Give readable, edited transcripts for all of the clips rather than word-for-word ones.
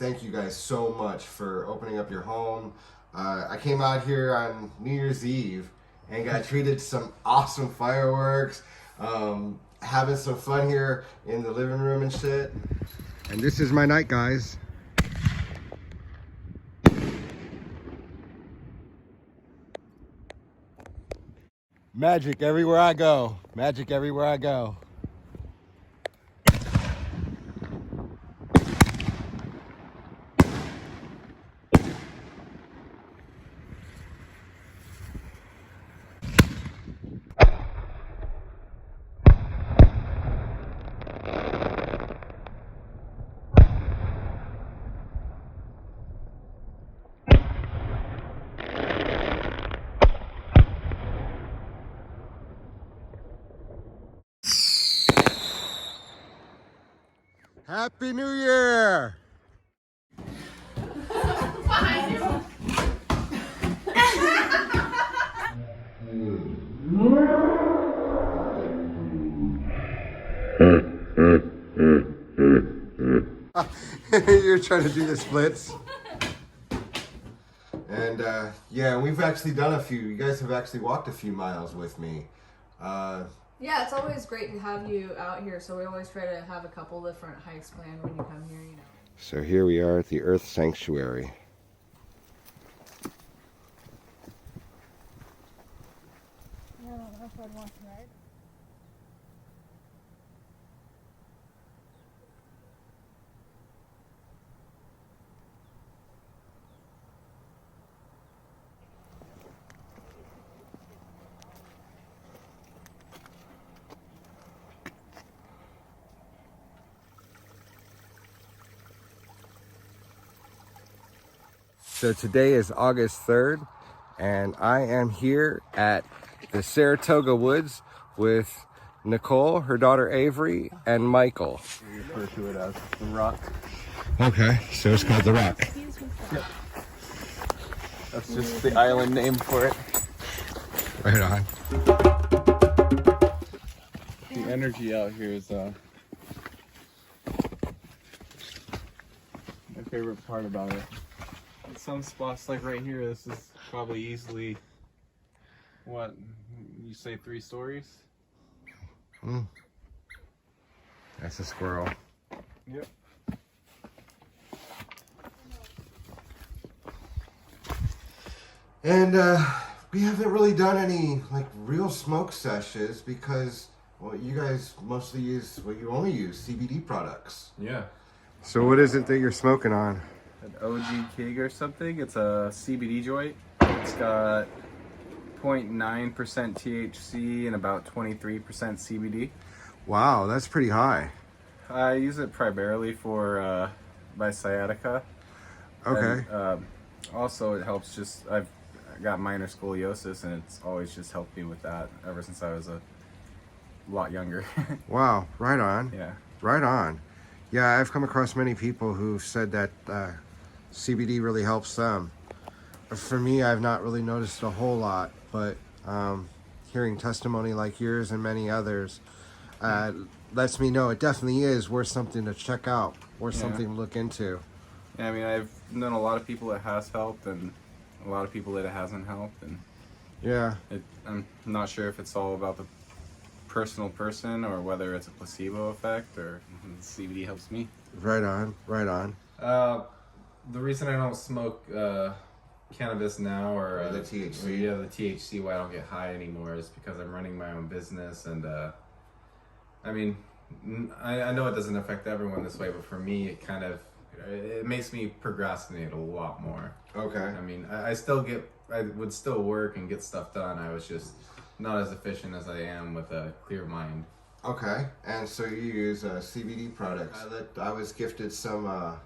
thank you guys so much for opening up your home. I came out here on New Year's Eve and got treated to some awesome fireworks, having some fun here in the living room and shit. And this is my night, guys. Magic everywhere I go. Magic everywhere I go. Happy New Year! You're trying to do the splits. And yeah, we've actually done a few. You guys have actually walked a few miles with me. Yeah, it's always great to have you out here, so we always try to have a couple different hikes planned when you come here, you know. So here we are at the Earth Sanctuary. Yeah, that's what I want, right? So today is August 3rd, and I am here at the Saratoga Woods with Nichole, her daughter Avery, and Michael. We refer to it as the Rock. Okay, so it's called the Rock. Yep. That's just the island name for it. Right on. The energy out here is my favorite part about it. In some spots, like right here, this is probably easily, what, you say 3 stories? That's a squirrel. Yep. And we haven't really done any like real smoke sessions because, well, you guys mostly use, well, you only use CBD products. Yeah. So what is it that you're smoking on? An OG Keg or something. It's a CBD joint. It's got 0.9% THC and about 23% CBD. Wow, that's pretty high. I use it primarily for my sciatica. Okay. And, also, it helps just, I've got minor scoliosis, and it's always just helped me with that ever since I was a lot younger. Wow, right on. Yeah. Right on. Yeah, I've come across many people who've said that CBD really helps them. For me, I've not really noticed a whole lot, but hearing testimony like yours and many others lets me know it definitely is worth something to check out, worth something to look into. Yeah, I mean, I've known a lot of people it has helped, and a lot of people that it hasn't helped, and yeah, I'm not sure if it's all about the personal person or whether it's a placebo effect or CBD helps me. Right on, right on. The reason I don't smoke cannabis now or the THC. or, yeah, the THC, why I don't get high anymore is because I'm running my own business, and I mean, I know it doesn't affect everyone this way, but for me, it makes me procrastinate a lot more. Okay. I mean, I would still work and get stuff done. I was just not as efficient as I am with a clear mind. Okay, and so you use CBD products. I was gifted some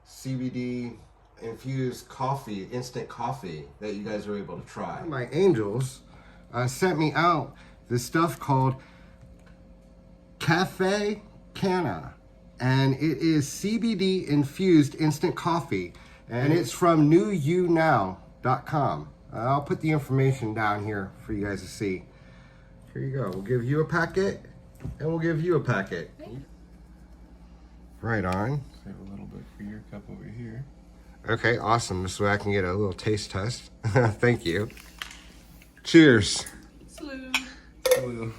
CBD-infused coffee, instant coffee, that you guys were able to try. My angels sent me out this stuff called Canna, and it is CBD-infused instant coffee, and it's from newunow.com. I'll put the information down here for you guys to see. Here you go. We'll give you a packet, and we'll give you a packet. Right on. Save a little bit for your cup over here. Okay, awesome. This way I can get a little taste test. Thank you. Cheers. Salute. Ooh.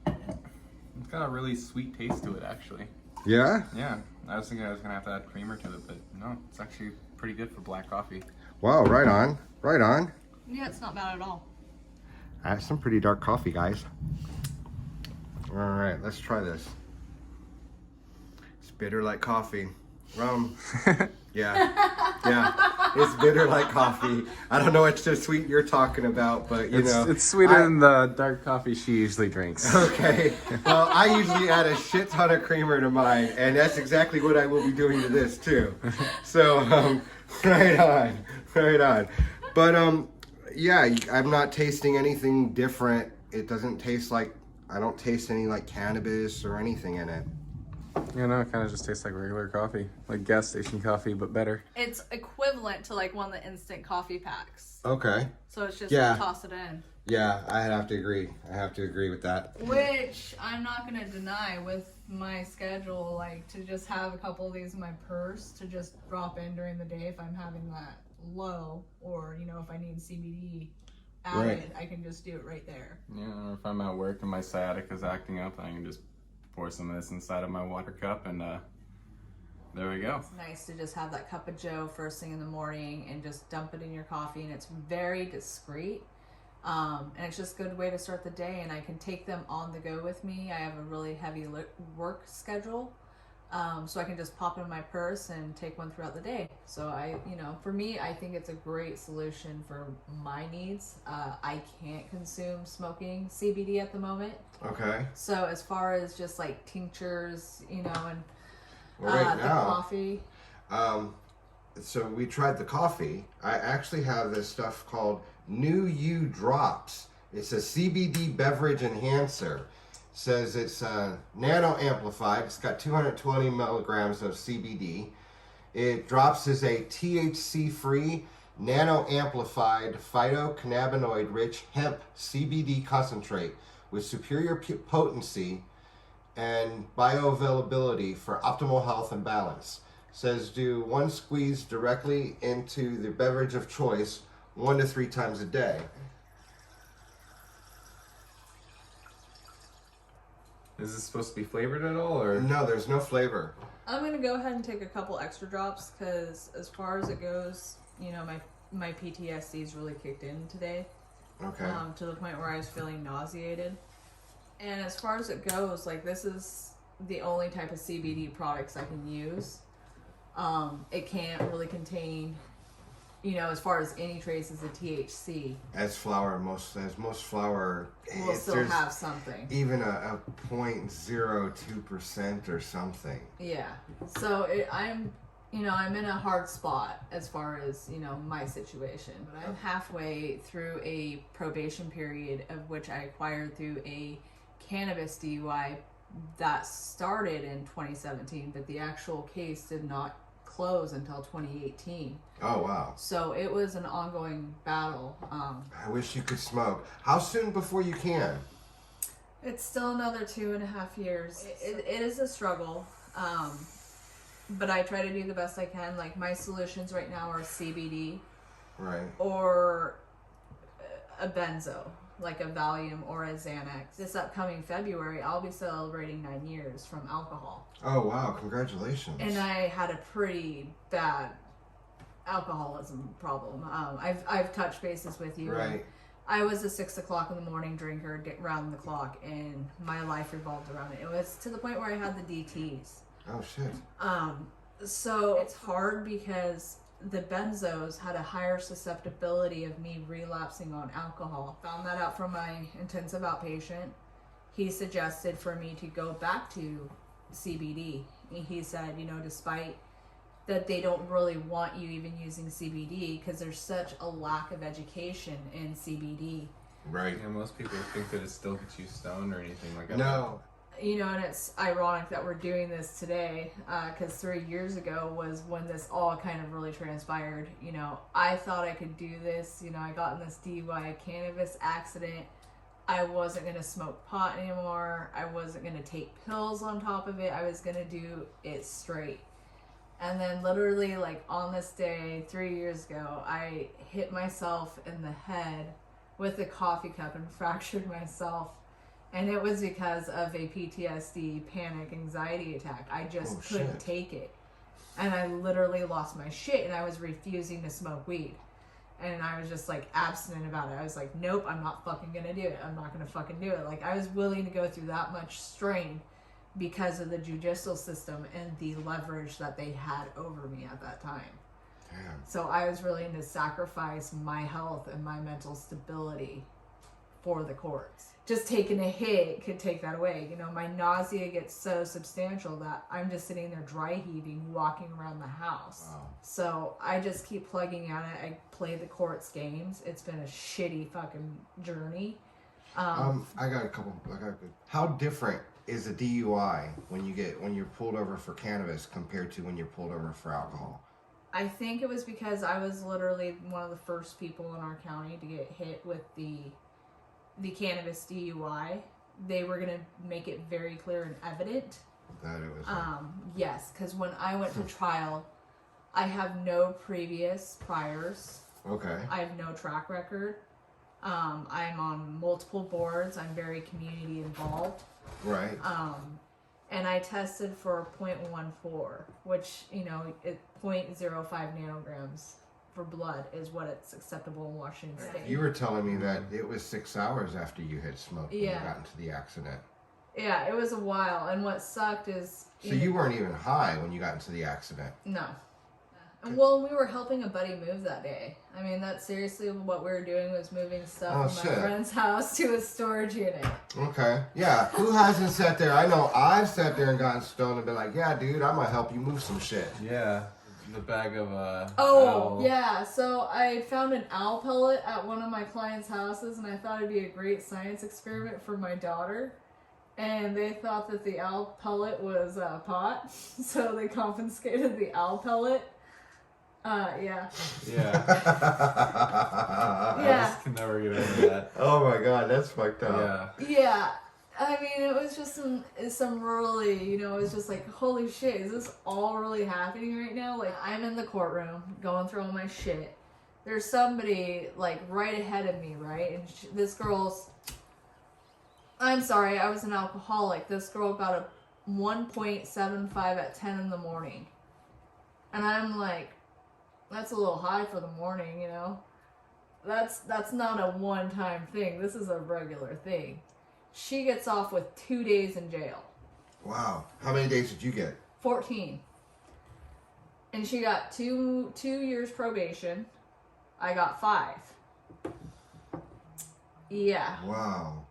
It's got a really sweet taste to it, actually. Yeah? Yeah, I was thinking I was gonna have to add creamer to it, but no, it's actually pretty good for black coffee. Wow, right on. Right on. Yeah, it's not bad at all. That's some pretty dark coffee, guys. All right, let's try this. It's bitter like coffee. Rum. Yeah. It's bitter like coffee. I don't know what so sweet you're talking about, but you know. It's sweeter than the dark coffee she usually drinks. Okay. Well, I usually add a shit ton of creamer to mine, and that's exactly what I will be doing to this too. So, right on. Right on. But yeah, I'm not tasting anything different. It doesn't taste like, I don't taste any like cannabis or anything in it. You know, it kind of just tastes like regular coffee, like gas station coffee, but better. It's equivalent to like one of the instant coffee packs. Okay. So it's just Yeah. toss it in. Yeah, I have to agree. I have to agree with that. Which I'm not going to deny with my schedule, like to just have a couple of these in my purse to just drop in during the day if I'm having that low, or, you know, if I need CBD added, Right. I can just do it right there. Yeah, or if I'm at work and my sciatica is acting up, I can just pour some of this inside of my water cup, and there we go. It's nice to just have that cup of joe first thing in the morning and just dump it in your coffee, and it's very discreet. And it's just a good way to start the day, and I can take them on the go with me. I have a really heavy work schedule, so I can just pop in my purse and take one throughout the day. So for me, I think it's a great solution for my needs. I can't consume smoking CBD at the moment. Okay. So as far as just like tinctures, and Well, right the now, coffee. so we tried the coffee. I actually have this stuff called New You Drops. It's a CBD beverage enhancer. Says it's nano amplified. It's got 220 milligrams of CBD. It drops is a THC free, nano amplified, phytocannabinoid rich hemp CBD concentrate with superior potency and bioavailability for optimal health and balance. Says do one squeeze directly into the beverage of choice 1 to 3 times a day. Is this supposed to be flavored at all, or? No, there's no flavor. I'm gonna go ahead and take a couple extra drops because as far as it goes, my PTSD is really kicked in today. Okay. To the point where I was feeling nauseated. And as far as it goes, like this is the only type of CBD products I can use. It can't really contain, as far as any traces of THC. As most flour, We'll still there's have something. even a 0.02% or something. Yeah. So I'm in a hard spot as far as, my situation. But I'm halfway through a probation period of which I acquired through a cannabis DUI that started in 2017, but the actual case did not close until 2018. Oh, wow. So it was an ongoing battle. I wish you could smoke. How soon before you can? It's still another 2.5 years. It is a struggle. But I try to do the best I can. Like my solutions right now are CBD. Right. Or a benzo, like a Valium or a Xanax. This upcoming February, I'll be celebrating 9 years from alcohol. Oh, wow. Congratulations. And I had a pretty bad alcoholism problem. I've touched bases with you. Right. I was a 6 o'clock in the morning drinker round the clock, and my life revolved around it. It was to the point where I had the DTs. Oh, shit. So it's hard because the benzos had a higher susceptibility of me relapsing on alcohol. Found that out from my intensive outpatient. He suggested for me to go back to CBD. He said, despite that they don't really want you even using CBD because there's such a lack of education in CBD. Right. Yeah, most people think that it still gets you stoned or anything like that. No. And it's ironic that we're doing this today because 3 years ago was when this all kind of really transpired. I thought I could do this. I got in this DUI cannabis accident I wasn't going to smoke pot anymore. I wasn't going to take pills on top of it. I was going to do it straight. And then literally like on this day 3 years ago, I hit myself in the head with a coffee cup and fractured myself. And it was because of a PTSD panic anxiety attack. I just couldn't take it. And I literally lost my shit, and I was refusing to smoke weed. And I was just like abstinent about it. I was like, nope, I'm not fucking gonna do it. I'm not gonna fucking do it. Like, I was willing to go through that much strain because of the judicial system and the leverage that they had over me at that time. Damn. So I was willing to sacrifice my health and my mental stability for the courts. Just taking a hit could take that away. You know, my nausea gets so substantial that I'm just sitting there dry heaving, walking around the house. Wow. So I just keep plugging at it. I play the courts games. It's been a shitty fucking journey. I got a couple. How different is a DUI when you're pulled over for cannabis compared to when you're pulled over for alcohol? I think it was because I was literally one of the first people in our county to get hit with the cannabis DUI. They were going to make it very clear and evident. That it was. Yes, because when I went to trial, I have no previous priors. Okay. I have no track record. I'm on multiple boards. I'm very community involved. Right. And I tested for 0.14, which, you know, 0.05 nanograms for blood is what it's acceptable in Washington State. You were telling me that it was 6 hours after you had smoked when you got into the accident. Yeah, it was a while. And what sucked is... So you weren't even high when you got into the accident? No. And well, we were helping a buddy move that day. I mean, that's seriously what we were doing, was moving stuff from my friend's house to a storage unit. Okay. Yeah. Who hasn't sat there? I know I've sat there and gotten stoned and been like, yeah, dude, I'm going to help you move some shit. Yeah. The bag of owl. Yeah, so I found an owl pellet at one of my clients' houses, and I thought it'd be a great science experiment for my daughter. And they thought that the owl pellet was pot, so they confiscated the owl pellet. Yeah. I just can never get over that. Oh my god, that's fucked up. Yeah. I mean, it was just some really, you know, it was just like, holy shit, is this all really happening right now? Like, I'm in the courtroom going through all my shit. There's somebody, like, right ahead of me, right? And this girl's, I'm sorry, I was an alcoholic. This girl got a 1.75 at 10 in the morning. And I'm like, that's a little high for the morning, you know? That's not a one-time thing. This is a regular thing. She gets off with 2 days in jail. Wow. How many days did you get? 14. And she got two years probation. I got 5. Yeah. Wow.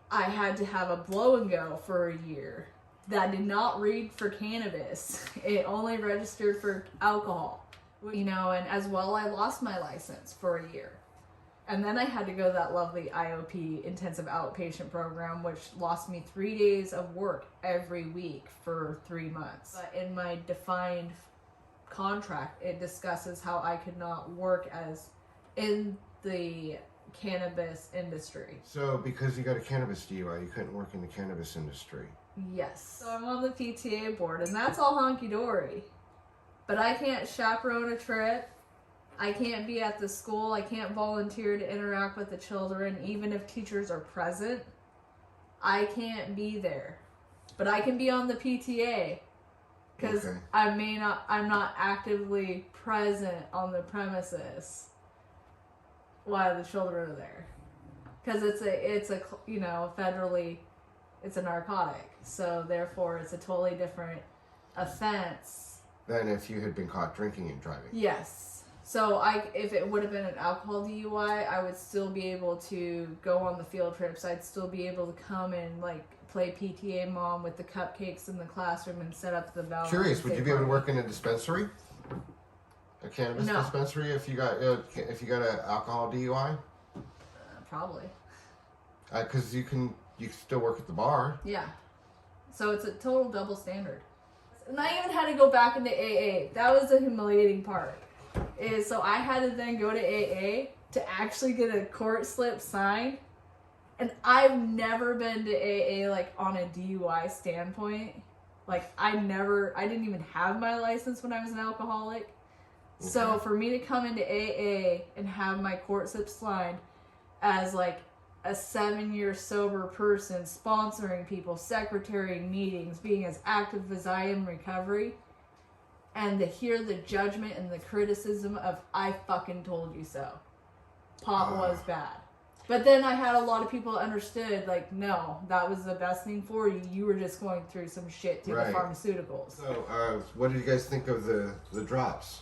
I had to have a blow and go for a year. That did not read for cannabis. It only registered for alcohol. You know, and as well, I lost my license for a year. And then I had to go to that lovely IOP, intensive outpatient program, which lost me 3 days of work every week for 3 months. But in my defined contract, it discusses how I could not work as in the cannabis industry. So because you got a cannabis DUI, you couldn't work in the cannabis industry? Yes. So I'm on the PTA board, and that's all honky-dory. But I can't chaperone a trip. I can't be at the school. I can't volunteer to interact with the children, even if teachers are present. I can't be there. But I can be on the PTA because I'm not actively present on the premises while the children are there. Because it's a you know, federally, it's a narcotic. So therefore it's a totally different offense than if you had been caught drinking and driving. Yes. So if it would have been an alcohol DUI, I would still be able to go on the field trips. I'd still be able to come and like play PTA mom with the cupcakes in the classroom and set up the bell. Curious, would you be able to work in a dispensary? A cannabis dispensary if you got an alcohol DUI? Probably. Because you can still work at the bar. Yeah. So it's a total double standard. And I even had to go back into AA. That was the humiliating part. So I had to then go to AA to actually get a court slip signed And I've never been to AA like on a DUI standpoint. Like I didn't even have my license when I was an alcoholic. So for me to come into AA and have my court slip signed as like a 7-year sober person, sponsoring people, secretarying meetings, being as active as I am in recovery, and to hear the judgment and the criticism of I fucking told you so. Pot was bad. But then I had a lot of people that understood, like, no, that was the best thing for you. You were just going through some shit through the pharmaceuticals. So, what did you guys think of the drops?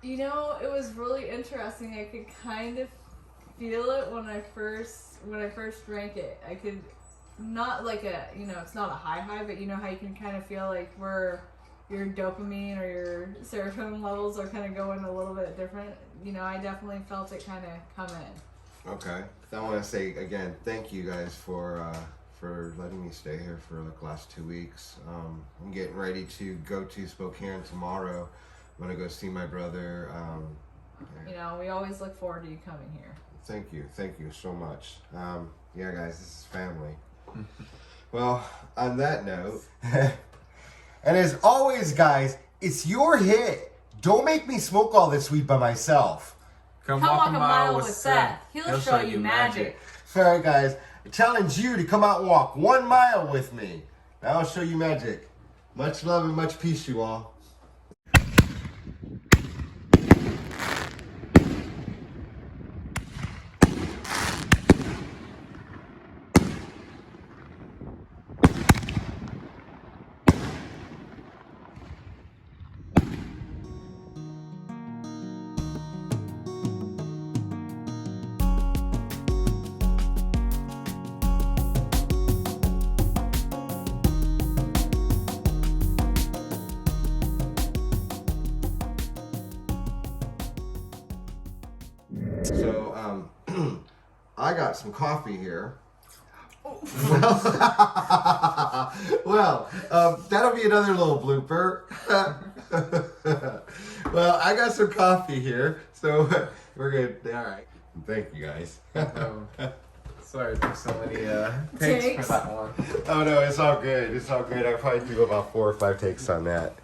You know, it was really interesting. I could kind of feel it when I first drank it. I could, not like a, you know, it's not a high, but you know how you can kind of feel like where your dopamine or your serotonin levels are kind of going a little bit different. You know, I definitely felt it kind of come in. Okay. I want to say again, thank you guys for letting me stay here for like the last 2 weeks. I'm getting ready to go to Spokane tomorrow. I'm gonna go see my brother. You know, we always look forward to you coming here. Thank you so much. Yeah, guys, this is family. Well, on that note, and as always, guys, it's your hit. Don't make me smoke all this weed by myself. Come walk a mile with Seth. He'll show you magic. Sorry, guys. I challenge you to come out and walk 1 mile with me. I'll show you magic. Much love and much peace, you all. So, I got some coffee here. Well, that'll be another little blooper. Well, I got some coffee here, so we're good. All right. Thank you, guys. Sorry for so many takes for that one. Oh no, it's all good. It's all good. I probably do about 4 or 5 takes on that.